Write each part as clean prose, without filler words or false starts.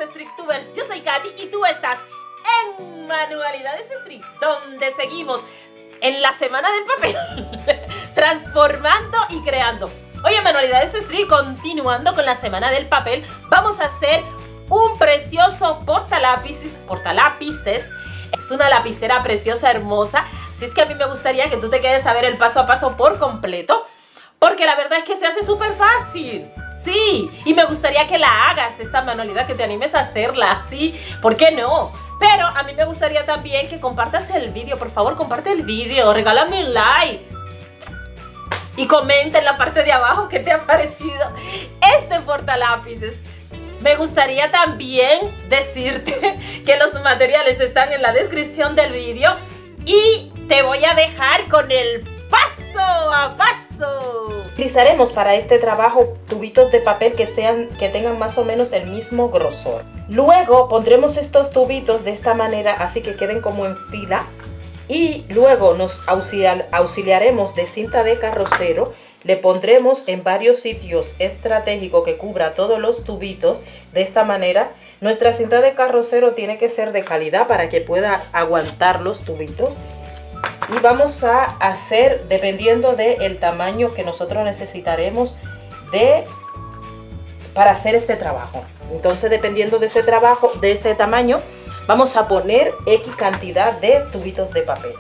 Stricktubers, yo soy Katy y tú estás en Manualidades Strict, donde seguimos en la semana del papel, transformando y creando. Hoy en Manualidades Strict, continuando con la semana del papel, vamos a hacer un precioso portalápices. Es una lapicera preciosa, hermosa, así es que a mí me gustaría que tú te quedes a ver el paso a paso por completo, porque la verdad es que se hace súper fácil. Sí, y me gustaría que la hagas de esta manualidad, que te animes a hacerla, ¿sí? ¿Por qué no? Pero a mí me gustaría también que compartas el vídeo, por favor, comparte el vídeo, regálame un like. Y comenta en la parte de abajo qué te ha parecido este portalápices. Me gustaría también decirte que los materiales están en la descripción del vídeo y te voy a dejar con el paso a paso. Utilizaremos para este trabajo tubitos de papel que tengan más o menos el mismo grosor. Luego pondremos estos tubitos de esta manera, así que queden como en fila. Y luego nos auxiliaremos de cinta de carrocero. Le pondremos en varios sitios estratégicos que cubra todos los tubitos. De esta manera, nuestra cinta de carrocero tiene que ser de calidad para que pueda aguantar los tubitos. Y vamos a hacer, dependiendo del tamaño que nosotros necesitaremos para hacer este trabajo. Entonces, dependiendo de ese trabajo, de ese tamaño, vamos a poner X cantidad de tubitos de papel.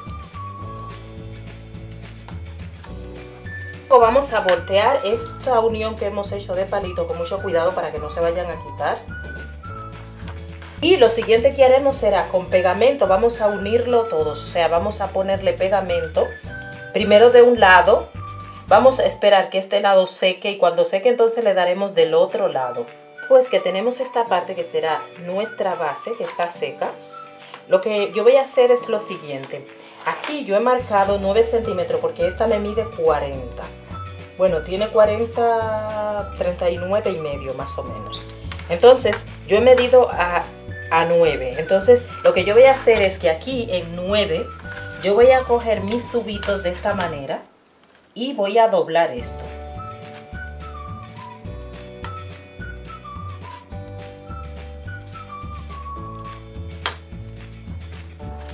Luego vamos a voltear esta unión que hemos hecho de palito con mucho cuidado para que no se vayan a quitar. Y lo siguiente que haremos será con pegamento, vamos a unirlo todos, o sea, vamos a ponerle pegamento primero de un lado, vamos a esperar que este lado seque y cuando seque entonces le daremos del otro lado. Después que tenemos esta parte que será nuestra base que está seca, lo que yo voy a hacer es lo siguiente. Aquí yo he marcado 9 centímetros porque esta me mide 40. Bueno, tiene 40, 39 y medio más o menos. Entonces yo he medido a 9. Entonces lo que yo voy a hacer es que aquí en 9 yo voy a coger mis tubitos de esta manera y voy a doblar esto.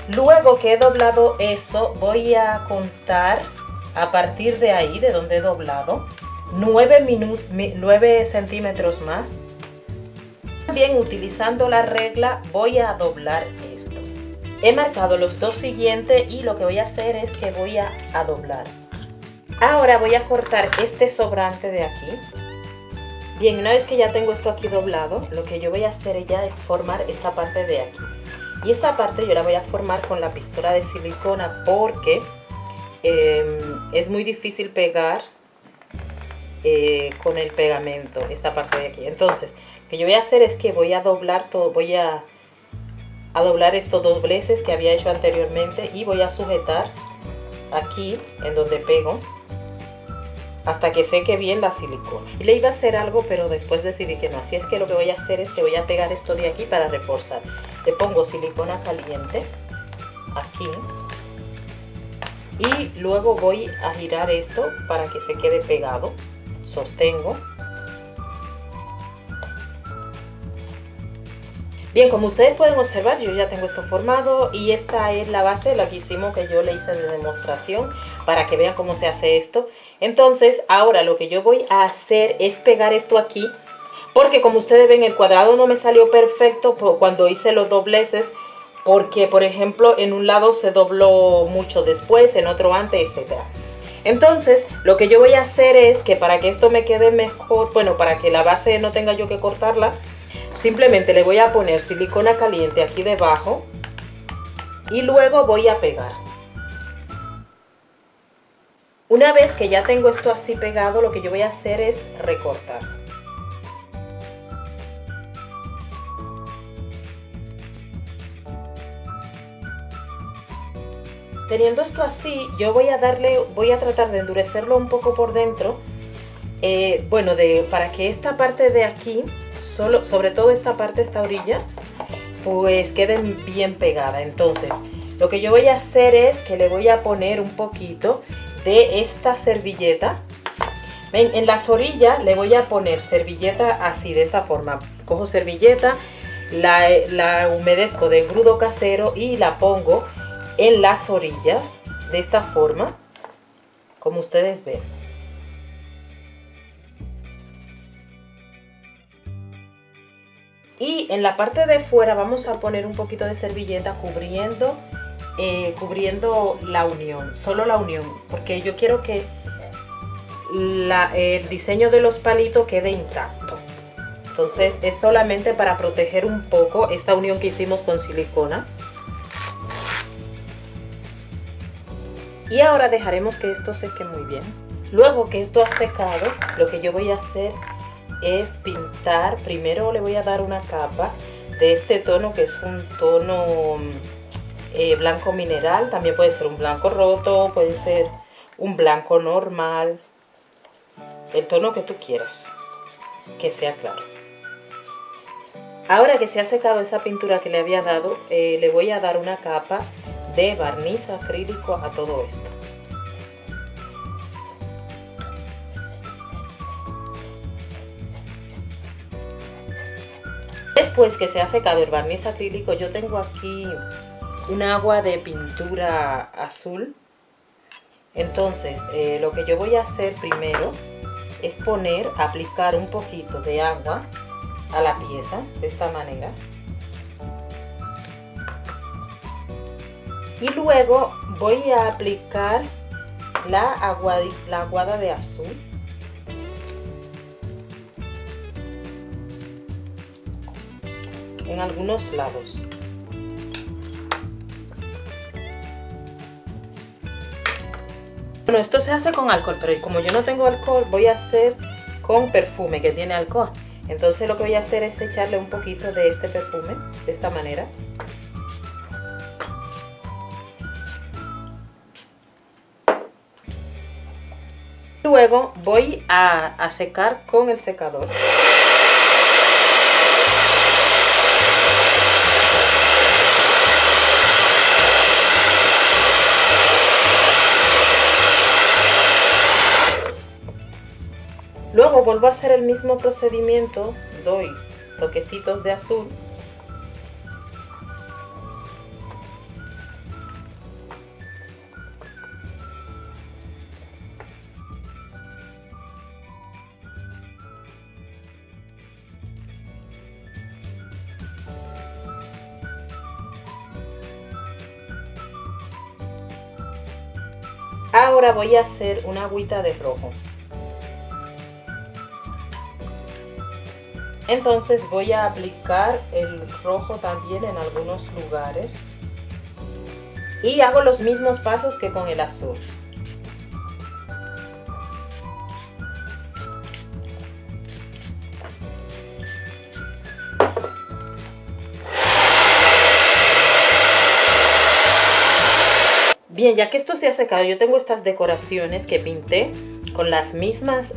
Luego que he doblado eso, voy a contar a partir de ahí, de donde he doblado, 9 centímetros más. También utilizando la regla voy a doblar esto. He marcado los dos siguientes y lo que voy a hacer es que voy a doblar. Ahora voy a cortar este sobrante de aquí. Bien, una vez que ya tengo esto aquí doblado, lo que yo voy a hacer ya es formar esta parte de aquí. Y esta parte yo la voy a formar con la pistola de silicona porque es muy difícil pegar con el pegamento esta parte de aquí. Entonces, lo que yo voy a hacer es que voy a doblar todo, voy a doblar estos dobleces que había hecho anteriormente y voy a sujetar aquí en donde pego hasta que seque bien la silicona. Y le iba a hacer algo, pero después decidí que no. Así es que lo que voy a hacer es que voy a pegar esto de aquí para reforzar. Le pongo silicona caliente aquí y luego voy a girar esto para que se quede pegado. Sostengo. Bien, como ustedes pueden observar, yo ya tengo esto formado y esta es la base, la que hicimos, que yo le hice de demostración para que vean cómo se hace esto. Entonces, ahora lo que yo voy a hacer es pegar esto aquí, porque como ustedes ven, el cuadrado no me salió perfecto cuando hice los dobleces, porque, por ejemplo, en un lado se dobló mucho después, en otro antes, etc. Entonces, lo que yo voy a hacer es que para que esto me quede mejor, bueno, para que la base no tenga yo que cortarla, simplemente le voy a poner silicona caliente aquí debajo y luego voy a pegar. Una vez que ya tengo esto así pegado, lo que yo voy a hacer es recortar. Teniendo esto así, yo voy a tratar de endurecerlo un poco por dentro, para que esta parte de aquí, sobre todo esta parte, esta orilla, pues queden bien pegada. Entonces, lo que yo voy a hacer es que le voy a poner un poquito de esta servilleta. Ven, en las orillas le voy a poner servilleta así, de esta forma. Cojo servilleta la humedezco de engrudo casero y la pongo en las orillas de esta forma, como ustedes ven. Y en la parte de fuera vamos a poner un poquito de servilleta cubriendo la unión, solo la unión, porque yo quiero que el diseño de los palitos quede intacto. Entonces es solamente para proteger un poco esta unión que hicimos con silicona. Y ahora dejaremos que esto seque muy bien. Luego que esto ha secado, lo que yo voy a hacer es pintar. Primero le voy a dar una capa de este tono, que es un tono blanco mineral. También puede ser un blanco roto, puede ser un blanco normal, el tono que tú quieras, que sea claro. Ahora que se ha secado esa pintura que le había dado, le voy a dar una capa de barniz acrílico a todo esto. Después que se ha secado el barniz acrílico, yo tengo aquí un agua de pintura azul. Entonces lo que yo voy a hacer primero es aplicar un poquito de agua a la pieza de esta manera. Y luego voy a aplicar la aguada de azul. En algunos lados. Bueno, esto se hace con alcohol, pero como yo no tengo alcohol, voy a hacer con perfume que tiene alcohol. Entonces lo que voy a hacer es echarle un poquito de este perfume, de esta manera. Luego voy a secar con el secador. Luego vuelvo a hacer el mismo procedimiento, doy toquecitos de azul. Ahora voy a hacer una agüita de rojo. Entonces voy a aplicar el rojo también en algunos lugares y hago los mismos pasos que con el azul. Bien, ya que esto se ha secado, yo tengo estas decoraciones que pinté con las mismas,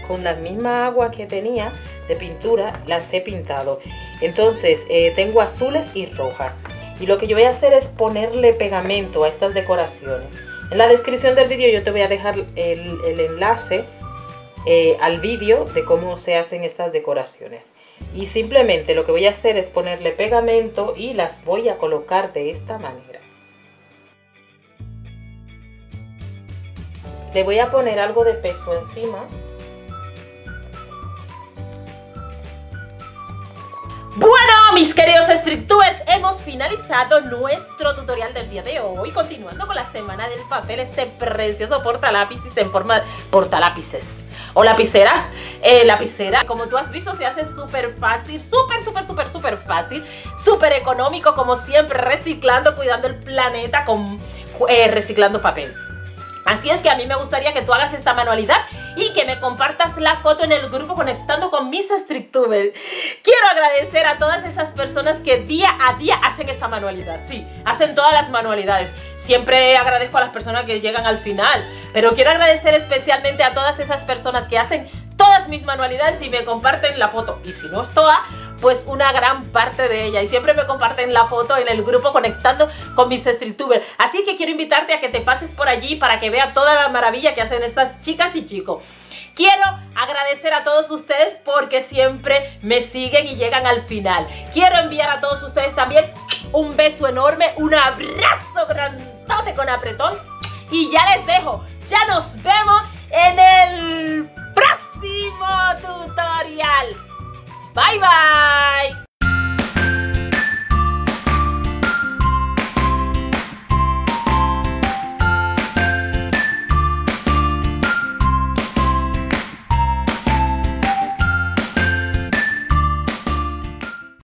con la misma agua que tenía de pintura, las he pintado. Entonces tengo azules y rojas. Y lo que yo voy a hacer es ponerle pegamento a estas decoraciones. En la descripción del vídeo yo te voy a dejar el enlace al vídeo de cómo se hacen estas decoraciones. Y simplemente lo que voy a hacer es ponerle pegamento y las voy a colocar de esta manera. Le voy a poner algo de peso encima. Bueno, mis queridos StricTubers, hemos finalizado nuestro tutorial del día de hoy, continuando con la semana del papel, este precioso portalápices en forma de portalápices o lapiceras. Lapicera, como tú has visto, se hace súper fácil, súper fácil, súper económico, como siempre, reciclando, cuidando el planeta, reciclando papel. Así es que a mí me gustaría que tú hagas esta manualidad y que me compartas la foto en el grupo conectando con mis StricTubers. Quiero agradecer a todas esas personas que día a día hacen esta manualidad. Sí, hacen todas las manualidades. Siempre agradezco a las personas que llegan al final, pero quiero agradecer especialmente a todas esas personas que hacen todas mis manualidades y me comparten la foto. Y si no es toda, pues una gran parte de ella. Y siempre me comparten la foto en el grupo conectando con mis StricTubers. Así que quiero invitarte a que te pases por allí para que vea toda la maravilla que hacen estas chicas y chicos. Quiero agradecer a todos ustedes porque siempre me siguen y llegan al final. Quiero enviar a todos ustedes también un beso enorme, un abrazo grandote con apretón. Y ya les dejo, ya nos vemos en el próximo tutorial. Bye bye.